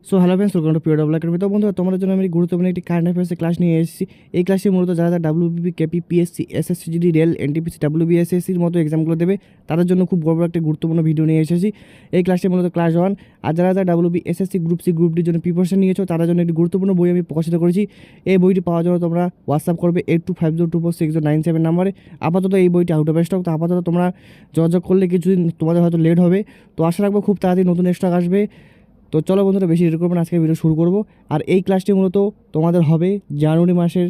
So hello friends, welcome to pure double academy. তো বন্ধুরা, তোমাদের জন্য আমি গুরুত্বপূর্ণ একটি কারেন্ট অ্যাফেয়ার্সের ক্লাস নিয়ে এসেছি। এই ক্লাসে মূলত যারা যারা WBP, KP, PSC, SSC GD, rail, NTPC, ডাব্লিউবিএসএসসির মতো এক্সামগুলো দেবে, তাদের জন্য খুব বড় একটা গুরুত্বপূর্ণ ভিডিও নিয়ে এসেছি। এই ক্লাসে মূলত ক্লাস 1। আর যারা যারা WB, SSC, group C, group ডির জন্য প্রিপারেশন নিয়েছো, তাদের জন্য একটি গুরুত্বপূর্ণ বই আমি প্রকাশিত করেছি। এই বইটি পাওয়ার জন্য তোমরা হোয়াটসঅ্যাপ করবে 8250246097 নাম্বারে। আপাতত এই বইটি আউট অফ স্টক, তো আপাতত তোমরা যোগাযোগ করলে কিছুদিন তোমাদের হয়তো লেট হবে। তো আশা রাখবো খুব তাড়াতাড়ি নতুন স্টক আসবে। তো চলো বন্ধুরা, বেশি লেট করবো না, আজকে ভিডিও শুরু করবো। আর এই ক্লাসটি মূলত তোমাদের হবে জানুয়ারি মাসের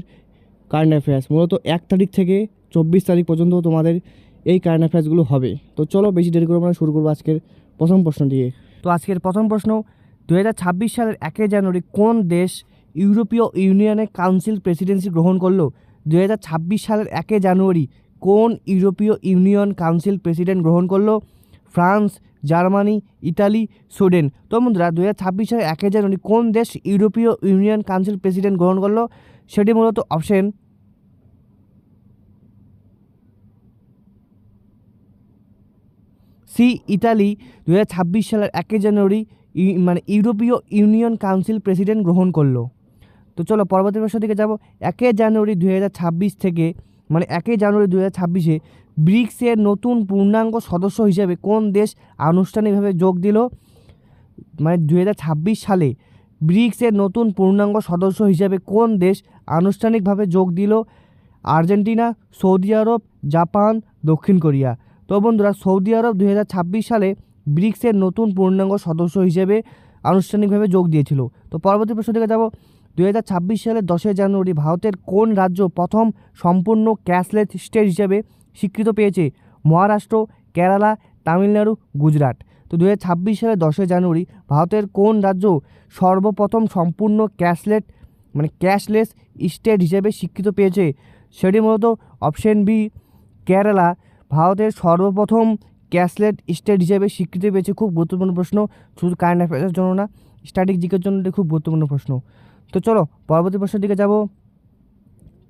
কারেন্ট অ্যাফেয়ার্স। মূলত 1 তারিখ থেকে 24 তারিখ পর্যন্ত তোমাদের এই কারেন্ট অ্যাফেয়ার্সগুলো হবে। তো চলো বেশি দেরি করবো না, শুরু করবো আজকের প্রথম প্রশ্ন দিয়ে। তো আজকের প্রথম প্রশ্ন, 2026 সালের 1 জানুয়ারি কোন দেশ ইউরোপীয় ইউনিয়নে কাউন্সিল প্রেসিডেন্সি গ্রহণ করলো? 2026 সালের 1 জানুয়ারি কোন ইউরোপীয় ইউনিয়ন কাউন্সিল প্রেসিডেন্ট গ্রহণ করলো? France, Germany, Italy, Sweden. তো বন্ধুরা, 2026 সালের 1 জানুয়ারি কোন দেশ ইউরোপীয় ইউনিয়ন কাউন্সিল প্রেসিডেন্ট গ্রহণ করলো? সেটি মূলত অপশন সি, ইতালি। 2026 সালের 1 জানুয়ারি ইউরোপীয় ইউনিয়ন কাউন্সিল প্রেসিডেন্ট গ্রহণ করলো। তো চলো পরবর্তী প্রশ্ন দিকে যাব। 1 জানুয়ারি 2026 থেকে 1 জানুয়ারি 2026-এ ব্রিক্সের নতুন পূর্ণাঙ্গ সদস্য হিসেবে কোন দেশ আনুষ্ঠানিকভাবে যোগ দিল? 2026 সালে ব্রিক্সের নতুন পূর্ণাঙ্গ সদস্য হিসেবে কোন দেশ আনুষ্ঠানিকভাবে যোগ দিল? আর্জেন্টিনা, সৌদি আরব, জাপান, দক্ষিণ কোরিয়া। তো বন্ধুরা, সৌদি আরব 2026 সালে ব্রিক্সের নতুন পূর্ণাঙ্গ সদস্য হিসেবে আনুষ্ঠানিকভাবে যোগ দিয়েছিল। তো পরবর্তী প্রশ্ন দিকে যাব। 2026 সালের 10 জানুয়ারি ভারতের কোন রাজ্য প্রথম সম্পূর্ণ ক্যাশলেস স্টেট হিসেবে স্বীকৃত পেয়েছে? মহারাষ্ট্র, কেরালা, তামিলনাড়ু, গুজরাট। তো 2026 সালের 10 জানুয়ারি ভারতের কোন রাজ্য সর্বপ্রথম সম্পূর্ণ ক্যাশলেস স্টেট হিসেবে স্বীকৃত পেয়েছে? সেটি মূলত অপশন বি, কেরালা ভারতের সর্বপ্রথম ক্যাশলেস স্টেট হিসেবে স্বীকৃতি পেয়েছে। খুব গুরুত্বপূর্ণ প্রশ্ন, শুধু কারেন্ট অ্যাফেয়ার্সের জন্য না, স্ট্যাটিক জিকের জন্য এটি খুব গুরুত্বপূর্ণ প্রশ্ন। তো চলো পরবর্তী প্রশ্নের দিকে যাব।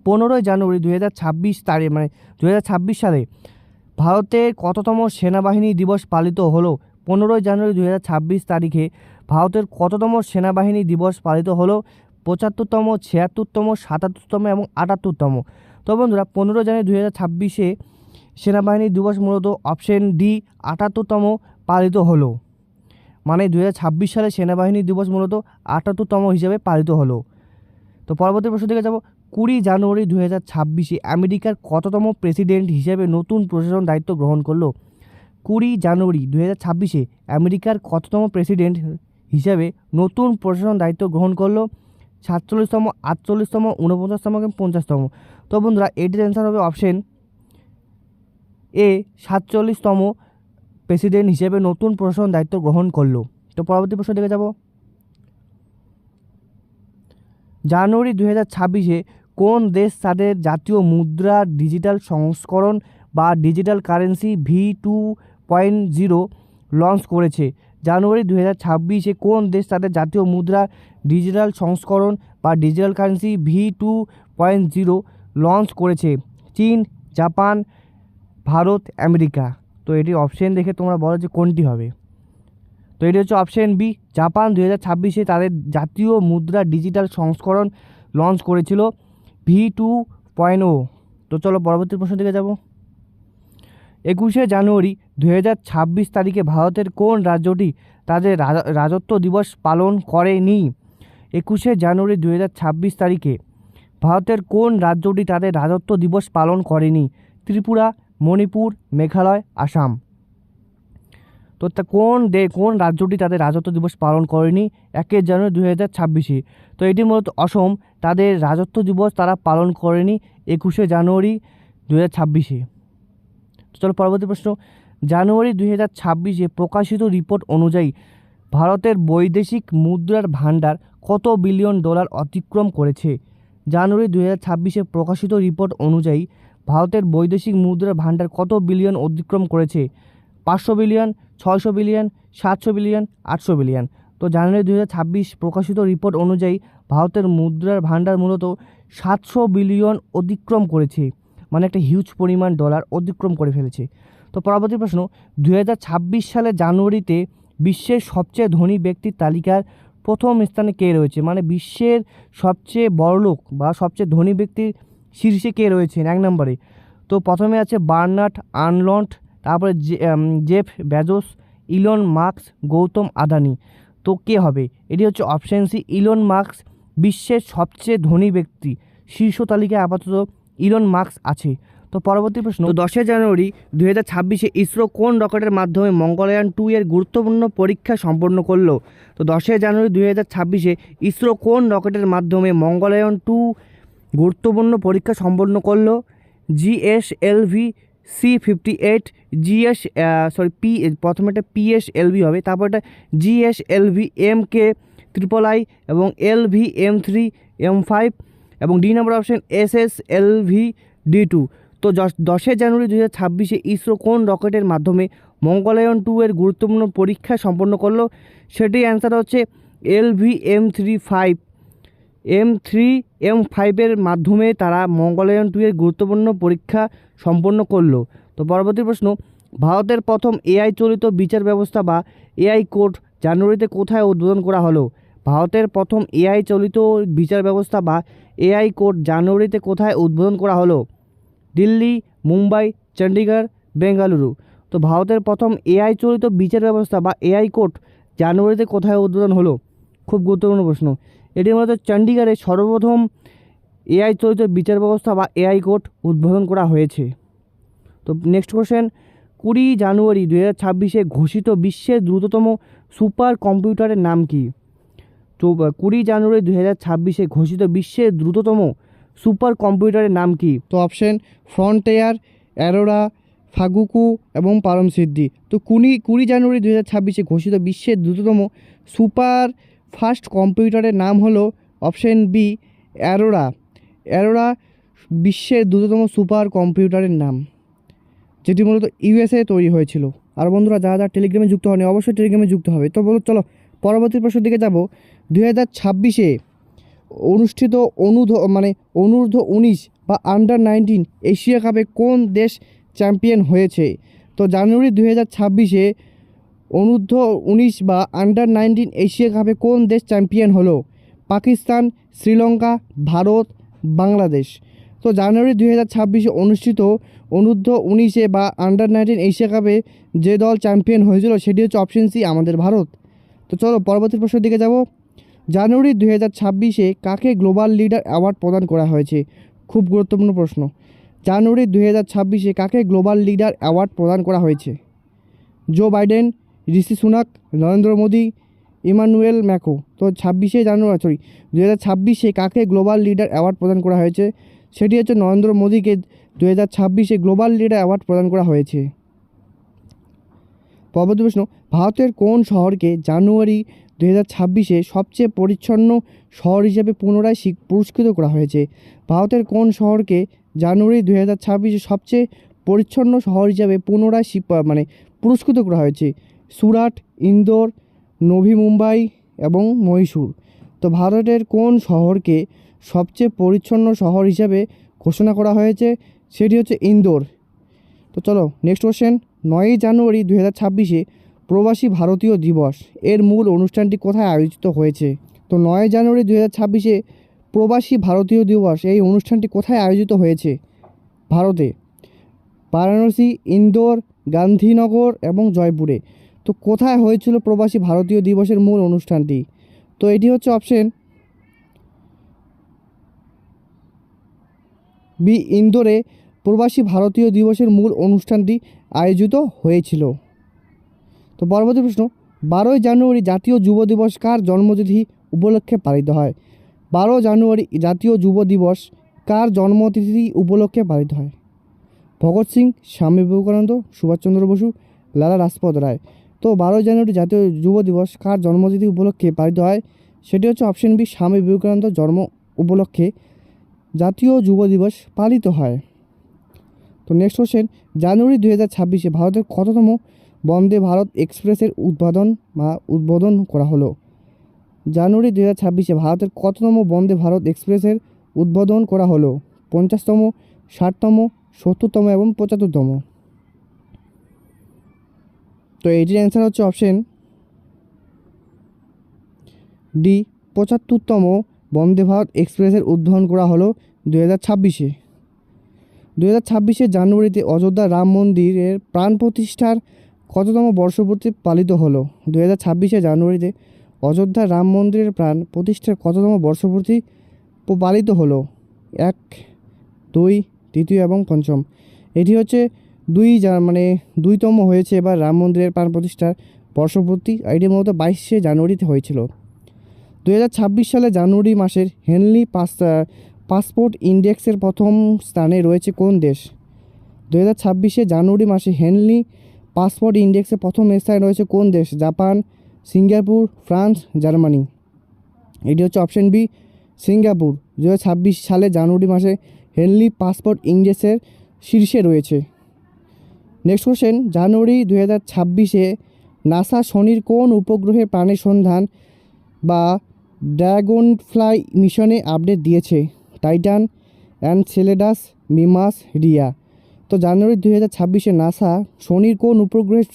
15 জানুয়ারি 2026 তারিখ 2026 সালে ভারতের কততম সেনাবাহিনী দিবস পালিত হলো? 15 জানুয়ারি 2026 তারিখে ভারতের কততম সেনাবাহিনী দিবস পালিত হলো? 75তম, 76তম, 77তম এবং 78তম। তো বন্ধুরা, 15 জানুয়ারি 2026-এ সেনাবাহিনী দিবস মূলত অপশন ডি 78তম পালিত হলো। 2026 সালে সেনাবাহিনী দিবস মূলত 78তম হিসেবে পালিত হলো। তো পরবর্তী প্রশ্ন দিকে যাব। 20 জানুয়ারি 2026-এ আমেরিকার কততম প্রেসিডেন্ট হিসেবে নতুন প্রশাসন দায়িত্ব গ্রহণ করলো? 20 জানুয়ারি 2026-এ আমেরিকার কততম প্রেসিডেন্ট হিসেবে নতুন প্রশাসন দায়িত্ব গ্রহণ করলো? 47তম, 48তম, 49তম এবং 50তম। তো বন্ধুরা, এটির অ্যান্সার হবে অপশন এ, 47তম প্রেসিডেন্ট হিসেবে নতুন প্রশাসন দায়িত্ব গ্রহণ করলো। তো পরবর্তী প্রশ্ন দিকে যাব। জানুয়ারি 2026-এ কোন দেশ তাদের জাতীয় মুদ্রার ডিজিটাল সংস্করণ বা ডিজিটাল কারেন্সি V2.0 লঞ্চ করেছে? জানুয়ারি 2026-এ কোন দেশ তাদের জাতীয় মুদ্রা ডিজিটাল সংস্করণ বা ডিজিটাল কারেন্সি V2.0 লঞ্চ করেছে? চীন, জাপান, ভারত, আমেরিকা। তো এটি অপশন দেখে তোমরা বলো যে কোনটি হবে। তো এটি হচ্ছে অপশন বি, জাপান 2026-এ তাদের জাতীয় মুদ্রা ডিজিটাল সংস্করণ লঞ্চ করেছিল V2.0। তো চলো পরবর্তী প্রশ্ন দিকে যাব। 21 জানুয়ারি 2026 তারিখে ভারতের কোন রাজ্যটি তাদের রাজত্ব দিবস পালন করেনি? 21 জানুয়ারি 2026 তারিখে ভারতের কোন রাজ্যটি তাদের রাজত্ব দিবস পালন করেনি? ত্রিপুরা, মণিপুর, মেঘালয়, আসাম। তো কোন রাজ্যটি তাদের রাজত্ব দিবস পালন করেনি 1 জানুয়ারি 2026-এ? তো এটি মূলত অসম, তাদের রাজত্ব দিবস তারা পালন করেনি 21 জানুয়ারি 2026-এ। চলো পরবর্তী প্রশ্ন। জানুয়ারি 2026-এ প্রকাশিত রিপোর্ট অনুযায়ী ভারতের বৈদেশিক মুদ্রার ভাণ্ডার কত বিলিয়ন ডলার অতিক্রম করেছে? জানুয়ারি 2026-এ প্রকাশিত রিপোর্ট অনুযায়ী ভারতের বৈদেশিক মুদ্রার ভাণ্ডার কত বিলিয়ন অতিক্রম করেছে? 500 বিলিয়ন, 600 বিলিয়ন, 700 বিলিয়ন, 800 বিলিয়ন। তো জানুয়ারি 2026 প্রকাশিত রিপোর্ট অনুযায়ী ভারতের মুদ্রার ভাণ্ডার মূলত 700 বিলিয়ন অতিক্রম করেছে, একটা হিউজ পরিমাণ ডলার অতিক্রম করে ফেলেছে। তো পরবর্তী প্রশ্ন, 2026 সালের জানুয়ারিতে বিশ্বের সবচেয়ে ধনী ব্যক্তির তালিকার প্রথম স্থানে কে রয়েছে, মানে বিশ্বের সবচেয়ে বড়লোক বা সবচেয়ে ধনী ব্যক্তির শীর্ষে কে রয়েছেন 1 নম্বরে। তো প্রথমে আছে বার্নার্ড আর্নল্ড, তারপরে Jeff Bezos, Elon Musk, Gautam Adani. তো কে হবে? এটি হচ্ছে অপশান সি, ইলন মাস্ক বিশ্বের সবচেয়ে ধনী ব্যক্তি। শীর্ষ তালিকায় আপাতত ইলন মাস্ক আছে। তো পরবর্তী প্রশ্ন, তো 10 জানুয়ারি 2026 ইসরো কোন রকেটের মাধ্যমে মঙ্গলয়ান 2 এর গুরুত্বপূর্ণ পরীক্ষা সম্পন্ন করলো? তো 10 জানুয়ারি 2026 ইসরো কোন রকেটের মাধ্যমে মঙ্গলয়ান 2 গুরুত্বপূর্ণ পরীক্ষা সম্পন্ন করলো? GSLV C58, প্রথমে একটা PSLV হবে, তারপর এটা GSLV MK III এবং LV-M3M5 এবং ডি নাম্বার অপশন SSLV-D2। তো 10 জানুয়ারি 2026 ইসরো কোন রকেটের মাধ্যমে মঙ্গলয়ান 2 এর গুরুত্বপূর্ণ পরীক্ষা সম্পন্ন করলো? সেটির অ্যান্সার হচ্ছে LV-M3 এর মাধ্যমে তারা মঙ্গলয়ান 2 এর গুরুত্বপূর্ণ পরীক্ষা সম্পন্ন করলো। তো পরবর্তী প্রশ্ন, ভারতের প্রথম AI চালিত বিচার ব্যবস্থা বা AI কোর্ট জানুয়ারিতে কোথায় উদ্বোধন করা হলো? ভারতের প্রথম AI চালিত বিচার ব্যবস্থা বা AI কোর্ট জানুয়ারিতে কোথায় উদ্বোধন করা হলো? দিল্লি, মুম্বাই, চণ্ডীগড়, বেঙ্গালুরু। তো ভারতের প্রথম AI চালিত বিচার ব্যবস্থা বা AI কোর্ট জানুয়ারিতে কোথায় উদ্বোধন হলো? খুব গুরুত্বপূর্ণ প্রশ্ন। এটি মূলত চণ্ডীগড়ে সর্বপ্রথম AI চালিত বিচার ব্যবস্থা বা AI কোর্ট উদ্বোধন করা হয়েছে। তো নেক্সট কোশ্চেন, 20 জানুয়ারি 2026 ঘোষিত বিশ্বের দ্রুততম সুপার কম্পিউটারের নাম কি? তো 20 জানুয়ারি 2026 ঘোষিত বিশ্বের দ্রুততম সুপার কম্পিউটারের নাম কি? তো অপশন ফ্রন্টিয়ার, অ্যারোরা, ফাগুকু এবং পারম সিদ্ধি। তো 20 জানুয়ারি 2026 ঘোষিত বিশ্বের দ্রুততম সুপার ফাস্ট কম্পিউটারের নাম হলো অপশন বি, অ্যারোরা। অ্যারোরা বিশ্বের দ্রুততম সুপার কম্পিউটারের নাম, যেটি মূলত USA তৈরি হয়েছিল। আর বন্ধুরা, যারা যারা টেলিগ্রামে যুক্ত হয়নি অবশ্যই টেলিগ্রামে যুক্ত হবে। তো বলো, চলো পরবর্তী প্রশ্নের দিকে যাব। 2026 অনুষ্ঠিত অনূর্ধ্ব 19 বা আন্ডার-19 এশিয়া কাপে কোন দেশ চ্যাম্পিয়ন হয়েছে? তো জানুয়ারি 2026 অনূর্ধ্ব 19 বা আন্ডার-19 এশিয়া কাপে কোন দেশ চ্যাম্পিয়ন হলো? পাকিস্তান, শ্রীলঙ্কা, ভারত, বাংলাদেশ। তো জানুয়ারি 2026 অনুষ্ঠিত অনূর্ধ্ব 19 বা আন্ডার-19 এশিয়া কাপে যে দল চ্যাম্পিয়ন হয়েছিল সেটি হচ্ছে অপশন সি, আমাদের ভারত। তো চলো পরবর্তী প্রশ্নের দিকে যাব। জানুয়ারি 2026 কাকে গ্লোবাল লিডার অ্যাওয়ার্ড প্রদান করা হয়েছে? খুব গুরুত্বপূর্ণ প্রশ্ন। জানুয়ারি 2026 কাকে গ্লোবাল লিডার অ্যাওয়ার্ড প্রদান করা হয়েছে? Joe Biden, Rishi Sunak, Narendra Modi, Emmanuel Macron. তো 2026 কাকে গ্লোবাল লিডার অ্যাওয়ার্ড প্রদান করা হয়েছে? সেটি হচ্ছে নরেন্দ্র মোদীকে 2026 গ্লোবাল লিডার অ্যাওয়ার্ড প্রদান করা হয়েছে। পরবর্তী প্রশ্ন, ভারতের কোন শহরকে জানুয়ারি 2026 সবচেয়ে পরিচ্ছন্ন শহর হিসেবে পুনরায় পুরস্কৃত করা হয়েছে? ভারতের কোন শহরকে জানুয়ারি 2026 সবচেয়ে পরিচ্ছন্ন শহর হিসেবে পুনরায় পুরস্কৃত করা হয়েছে? সুরাট, ইন্দোর, নভি মুম্বাই এবং মহীশূর। তো ভারতের কোন শহরকে সবচেয়ে পরিচ্ছন্ন শহর হিসেবে ঘোষণা করা হয়েছে? সেটি হচ্ছে ইন্দোর। তো চলো নেক্সট কোশ্চেন। 9 জানুয়ারি 2026 প্রবাসী ভারতীয় দিবস এর মূল অনুষ্ঠানটি কোথায় আয়োজিত হয়েছে? তো 9 জানুয়ারি 2026 প্রবাসী ভারতীয় দিবস এই অনুষ্ঠানটি কোথায় আয়োজিত হয়েছে? ভারতে। বারাণসী, ইন্দোর, গান্ধীনগর এবং জয়পুরে। তো কোথায় হয়েছিল প্রবাসী ভারতীয় দিবসের মূল অনুষ্ঠানটি? তো এটি হচ্ছে অপশন বি, ইন্দোরে প্রবাসী ভারতীয় দিবসের মূল অনুষ্ঠানটি আয়োজিত হয়েছিল। তো পরবর্তী প্রশ্ন, 12 জানুয়ারি জাতীয় যুব দিবস কার জন্মতিথি উপলক্ষে পালিত হয়? 12 জানুয়ারি জাতীয় যুব দিবস কার জন্মতিথি উপলক্ষে পালিত হয়? ভগৎ সিং, স্বামী বিবেকানন্দ, সুভাষচন্দ্র বসু, লালা লাজপত রায়। তো 12 জানুয়ারি জাতীয় যুব দিবস কার জন্মতিথি উপলক্ষে পালিত হয়? সেটি হচ্ছে অপশন বি, স্বামী বিবেকানন্দ জন্ম উপলক্ষে জাতীয় যুব দিবস পালিত হয়। তো নেক্সট কোশ্চেন, জানুয়ারি 2026 ভারতের কততম বন্দে ভারত এক্সপ্রেসের উদ্বোধন করা হলো? জানুয়ারি 2026 ভারতের কততম বন্দে ভারত এক্সপ্রেসের উদ্বোধন করা হলো? 50তম, 60তম, 70তম এবং 75তম। তো এটির অ্যান্সার হচ্ছে অপশন ডি ৭৫তম বন্দে ভারত এক্সপ্রেসের উদ্বোধন করা হলো 2026-এ। 2026-এর জানুয়ারিতে অযোধ্যা রাম মন্দিরের প্রাণ প্রতিষ্ঠার কততম বর্ষপূর্তি পালিত হলো? 2026-এর জানুয়ারিতে অযোধ্যা রাম মন্দিরের প্রাণ প্রতিষ্ঠার কততম বর্ষপূর্তি পালিত হলো? 1, 2, তৃতীয় এবং পঞ্চম। এটি হচ্ছে 2তম হয়েছে এবার রাম মন্দিরের প্রাণ প্রতিষ্ঠার বর্ষপূর্তি। এটি মূলত 22শে জানুয়ারিতে হয়েছিল। 2026 সালে জানুয়ারি মাসের হেনলি পাসপোর্ট ইন্ডেক্সের প্রথম স্থানে রয়েছে কোন দেশ? 2026-এ জানুয়ারি মাসে হেনলি পাসপোর্ট ইন্ডেক্সে প্রথম স্থানে রয়েছে কোন দেশ? Japan, Singapore, France, Germany. এটি হচ্ছে অপশন বি, সিঙ্গাপুর। 2026 সালে জানুয়ারি মাসে হেনলি পাসপোর্ট ইন্ডেক্সের শীর্ষে রয়েছে। নেক্সট কোশ্চেন, জানুয়ারি 2026-এ নাসা শনির কোন উপগ্রহের প্রাণের সন্ধান বা ড্রাগনফ্লাই মিশনে আপডেট দিয়েছে? Titan, Enceladus, Mimas, Rhea. তো জানুয়ারি 2026-এ নাসা শনির কোন উপগ্রহের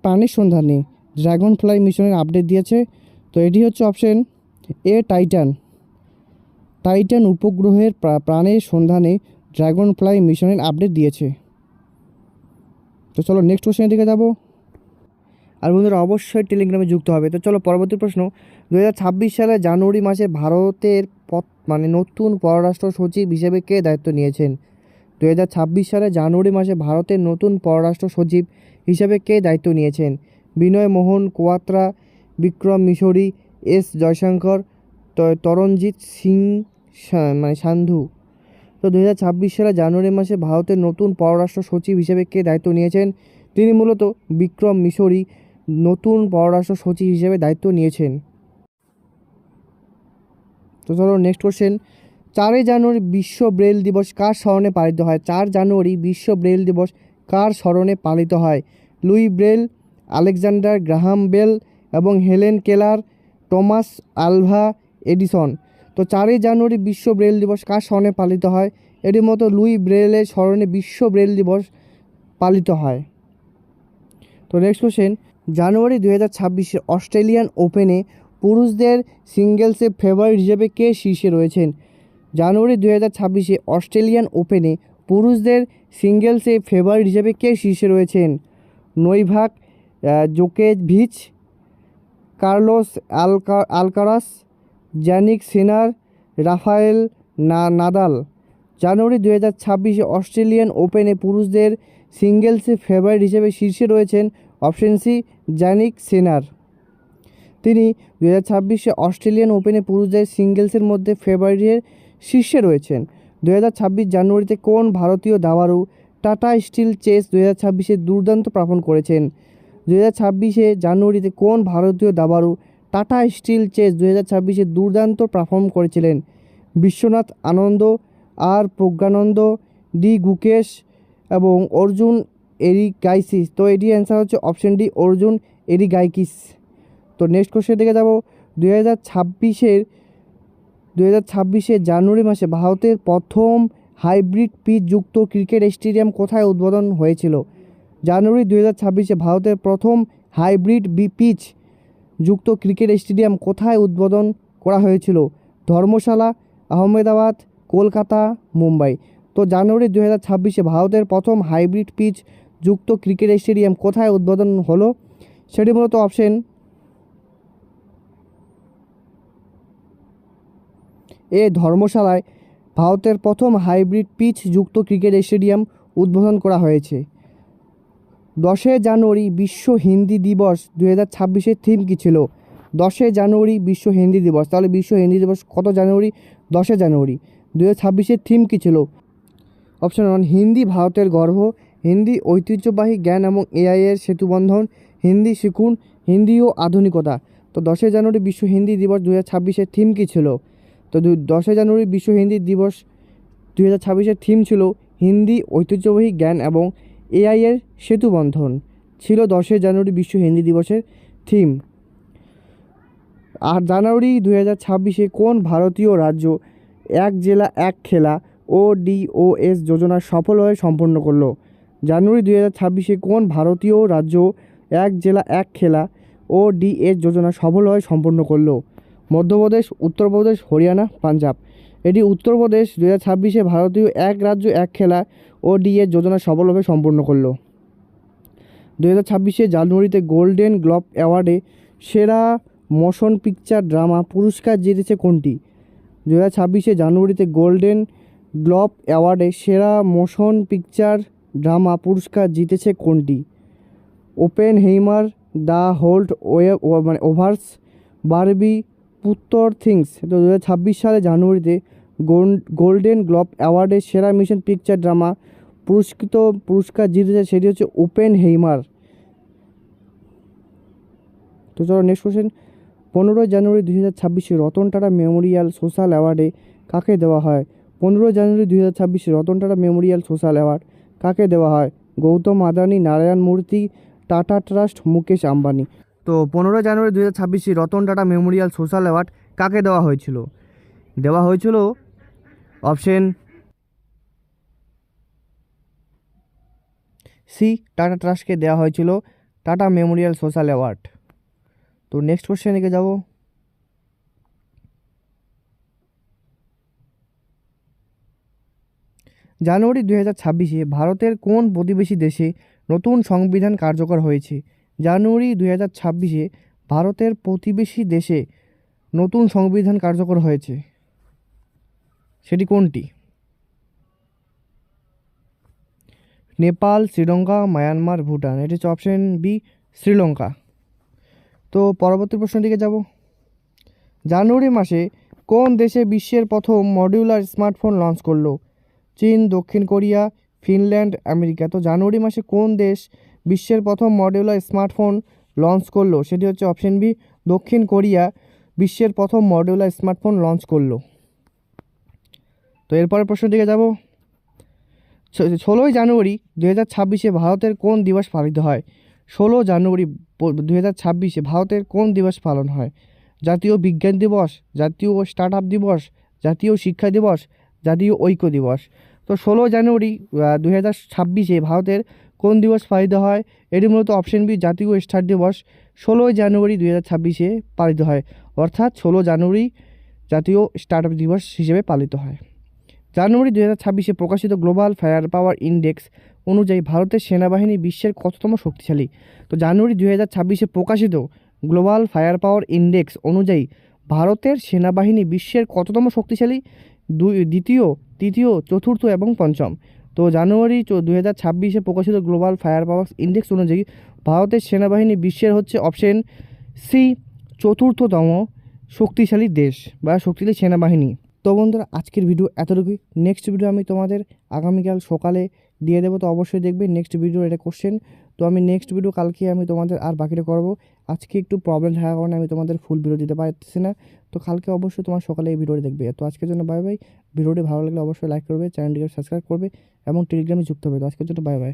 প্রাণের সন্ধানে ড্রাগনফ্লাই মিশনের আপডেট দিয়েছে? তো এটি হচ্ছে অপশন এ, টাইটান উপগ্রহের প্রাণের সন্ধানে ড্রাগনফ্লাই মিশনের আপডেট দিয়েছে। তো চলো নেক্সট কোশ্চেনের দিকে যাব। আর বন্ধুরা অবশ্যই টেলিগ্রামে যুক্ত হবে। তো চলো পরবর্তী প্রশ্ন, 2026 সালে জানুয়ারি মাসে ভারতের নতুন পররাষ্ট্র সচিব হিসেবে কে দায়িত্ব নিয়েছেন? 2026 সালে জানুয়ারি মাসে ভারতের নতুন পররাষ্ট্র সচিব হিসেবে কে দায়িত্ব নিয়েছেন? বিনয় মোহন কোয়াত্রা, বিক্রম মিশরি, এস জয়শঙ্কর, তরণজিৎ সিং সান্ধু। তো 2026 সালে জানুয়ারি মাসে ভারতের নতুন পররাষ্ট্র সচিব হিসেবে কে দায়িত্ব নিয়েছেন? তিনি মূলত বিক্রম মিশরি নতুন পররাষ্ট্র সচিব হিসেবে দায়িত্ব নিয়েছেন। তো চলো নেক্সট কোশ্চেন, 4 জানুয়ারি বিশ্ব ব্রেল দিবস কার স্মরণে পালিত হয়? 4 জানুয়ারি বিশ্ব ব্রেল দিবস কার স্মরণে পালিত হয়? Louis Braille, Alexander Graham Bell এবং Helen Keller, Thomas Alva Edison. তো 4 জানুয়ারি বিশ্ব ব্রেল দিবস কার স্মরণে পালিত হয়? এটির মতো লুই ব্রেলের স্মরণে বিশ্ব ব্রেল দিবস পালিত হয়। তো নেক্সট কোশ্চেন, জানুয়ারি 2026-এ অস্ট্রেলিয়ান ওপেনে পুরুষদের সিঙ্গেলসে ফেভারিট হিসেবে কে শীর্ষে রয়েছেন? জানুয়ারি 2026-এ অস্ট্রেলিয়ান ওপেনে পুরুষদের সিঙ্গেলসে ফেভারিট হিসেবে কে শীর্ষে রয়েছেন? নোভাক জোকোভিচ, কার্লোস আলকারাস, জ্যানিক সিনার, রাফায়েল নাদাল। জানুয়ারি 2026-এ অস্ট্রেলিয়ান ওপেনে পুরুষদের সিঙ্গেলসে ফেভারিট হিসেবে শীর্ষে রয়েছেন অপশন সি, জ্যানিক সিনার। তিনি 2026-এ অস্ট্রেলিয়ান ওপেনে পুরুষদের সিঙ্গেলসের মধ্যে ফেভারিটের শীর্ষে রয়েছেন। 2026 জানুয়ারিতে কোন ভারতীয় দাবাড়ু টাটা স্টিল চেস 2026-এ দুর্দান্ত পারফর্ম করেছেন? 2026-এ জানুয়ারিতে কোন ভারতীয় দাবাড়ু টাটা স্টিল চেস 2026-এ দুর্দান্ত পারফর্ম করেছিলেন? বিশ্বনাথ আনন্দ, আর প্রজ্ঞানন্দ, ডি গুকেশ এবং অর্জুন এরিগাইসিস। তো এটি অ্যান্সার হচ্ছে অপশন ডি, অর্জুন এরিগাইকিস। তো নেক্সট কোশ্চেন দিকে যাব। 2026-এ জানুয়ারি মাসে ভারতের প্রথম হাইব্রিড পিচ যুক্ত ক্রিকেট স্টেডিয়াম কোথায় উদ্বোধন হয়েছিল? জানুয়ারি 2026-এ ভারতের প্রথম হাইব্রিড পিচ যুক্ত ক্রিকেট স্টেডিয়াম কোথায় উদ্বোধন করা হয়েছিল? ধর্মশালা, আহমেদাবাদ, কলকাতা, মুম্বাই। তো জানুয়ারি 2026-এ ভারতের প্রথম হাইব্রিড পিচ যুক্ত ক্রিকেট স্টেডিয়াম কোথায় উদ্বোধন হলো? সেটি মূলত অপশন এ, ধর্মশালায় ভারতের প্রথম হাইব্রিড পিচ যুক্ত ক্রিকেট স্টেডিয়াম উদ্বোধন করা হয়েছে। 10 জানুয়ারি বিশ্ব হিন্দি দিবস 2026-এর থিম কী ছিল? 10 জানুয়ারি বিশ্ব হিন্দি দিবস, তাহলে বিশ্ব হিন্দি দিবস কত জানুয়ারি? 10 জানুয়ারি। 2026-এর থিম কী ছিল? অপশন 1, হিন্দি ভারতের গর্ব, হিন্দি ঐতিহ্যবাহী জ্ঞান এবং এআইয়ের সেতুবন্ধন, হিন্দি শিখুন, হিন্দি ও আধুনিকতা। তো 10 জানুয়ারি বিশ্ব হিন্দি দিবস 2026-এর থিম কী ছিল? তো 10 জানুয়ারি বিশ্ব হিন্দি দিবস 2026-এর থিম ছিল হিন্দি ঐতিহ্যবাহী জ্ঞান এবং এআইয়ের সেতুবন্ধন, ছিল 10 জানুয়ারি বিশ্ব হিন্দি দিবসের থিম। আর জানুয়ারি 2026-এ কোন ভারতীয় রাজ্য এক জেলা এক খেলা ODOS যোজনা সফলভাবে সম্পন্ন করলো? জানুয়ারি 2026-এ কোন ভারতীয় রাজ্য এক জেলা এক খেলা ODA যোজনা সফলভাবে সম্পন্ন করলো? মধ্যপ্রদেশ, উত্তরপ্রদেশ, হরিয়ানা, পাঞ্জাব। এটি উত্তরপ্রদেশ 2026-এ ভারতীয় এক রাজ্য এক খেলা ODA যোজনা সফলভাবে সম্পন্ন করলো। 2026 জানুয়ারিতে গোল্ডেন গ্লোব অ্যাওয়ার্ডে সেরা মোশন পিকচার ড্রামা পুরস্কার জিতেছে কোনটি? 2026 জানুয়ারিতে গোল্ডেন গ্লোব অ্যাওয়ার্ডে সেরা মোশন পিকচার ড্রামা পুরস্কার জিতেছে কোনটি? Oppenheimer, The Holdovers, Barbie, Poor Things. তো 2026 সালে জানুয়ারিতে গোল্ডেন গ্লোব অ্যাওয়ার্ডে সেরা মিশন পিকচার ড্রামা পুরস্কার জিতেছে, সেটি হচ্ছে ওপেনহেইমার। তো চলো নেক্সট কোশ্চেন। 15 জানুয়ারি 2026 রতন টাটা মেমোরিয়াল সোশ্যাল অ্যাওয়ার্ডে কাকে দেওয়া হয়? 15 জানুয়ারি 2026 Ratan Tata Memorial social award কাকে দেওয়া হয়? গৌতম আদানি, নারায়ণ মূর্তি, টাটা ট্রাস্ট, মুকেশ আম্বানি। তো 15 জানুয়ারি 2026 Ratan Tata Memorial social award কাকে দেওয়া হয়েছিল? দেওয়া হয়েছিল অপশন সি, টাটা ট্রাস্টকে দেওয়া হয়েছিল টাটা মেমোরিয়াল সোশ্যাল অ্যাওয়ার্ড। তো নেক্সট কোশ্চেন দিকে যাব। জানুয়ারি 2026 ভারতের কোন প্রতিবেশী দেশে নতুন সংবিধান কার্যকর হয়েছে? জানুয়ারি 2026 ভারতের প্রতিবেশী দেশে নতুন সংবিধান কার্যকর হয়েছে, সেটি কোনটি? নেপাল, শ্রীলঙ্কা, মায়ানমার, ভুটান। এটি হচ্ছে অপশন বি, শ্রীলঙ্কা। তো পরবর্তী প্রশ্নের দিকে যাব। জানুয়ারি মাসে কোন দেশে বিশ্বের প্রথম মডিউলার স্মার্টফোন লঞ্চ করলো? চীন, দক্ষিণ কোরিয়া, ফিনল্যান্ড, আমেরিকা। তো জানুয়ারি মাসে কোন দেশ বিশ্বের প্রথম মডিউলার স্মার্টফোন লঞ্চ করলো? সেটি হচ্ছে অপশন বি, দক্ষিণ কোরিয়া বিশ্বের প্রথম মডিউলার স্মার্টফোন লঞ্চ করলো। তো এরপরের প্রশ্নের দিকে যাব। 16 জানুয়ারি 2026 ভারতের কোন দিবস পালিত হয়? 16 জানুয়ারি 2026 ভারতের কোন দিবস পালন হয়? জাতীয় বিজ্ঞান দিবস, জাতীয় স্টার্ট আপ দিবস, জাতীয় শিক্ষা দিবস, জাতীয় ঐক্য দিবস। তো 16 জানুয়ারি 2026 ভারতের কোন দিবস পালিত হয়? এটি মূলত অপশন বি, জাতীয় স্টার্ট দিবস 16 জানুয়ারি 2026 পালিত হয়, অর্থাৎ 16 জানুয়ারি জাতীয় স্টার্ট আপ দিবস হিসেবে পালিত হয়। জানুয়ারি 2026 প্রকাশিত গ্লোবাল ফায়ার পাওয়ার ইন্ডেক্স অনুযায়ী ভারতের সেনাবাহিনী বিশ্বের কততম শক্তিশালী? তো জানুয়ারি 2026 প্রকাশিত গ্লোবাল ফায়ার পাওয়ার ইন্ডেক্স অনুযায়ী ভারতের সেনাবাহিনী বিশ্বের কততম শক্তিশালী? দ্বিতীয়, তৃতীয়, চতুর্থ এবং পঞ্চম। তো জানুয়ারি 2026 প্রকাশিত গ্লোবাল ফায়ার পাওয়ার ইন্ডেক্স অনুযায়ী ভারতের সেনাবাহিনী বিশ্বের হচ্ছে অপশন সি, চতুর্থতম শক্তিশালী দেশ বা শক্তিশালী সেনাবাহিনী। তো বন্ধুরা আজকের ভিডিও এতটুকুই। নেক্সট ভিডিও আমি তোমাদের আগামীকাল সকালে দিয়ে দেবো, তো অবশ্যই দেখবে নেক্সট ভিডিও এটা কোশ্চেন। তো আমি নেক্সট ভিডিও কালকে আমি তোমাদের আর বাকিটা করবো। আজকে একটু প্রবলেম থাকার কারণে আমি তোমাদের ফুল ভিডিও দিতে পারতেছি না। তো কালকে অবশ্যই তোমার সকালে এই ভিডিওটি দেখবে। তো আজকের জন্য বাই বাই। ভিডিওটি ভালো লাগলে অবশ্যই লাইক করবে, চ্যানেলটিকে সাবস্ক্রাইব করবে এবং টেলিগ্রামে যুক্ত হবে। তো আজকের জন্য বাই বাই।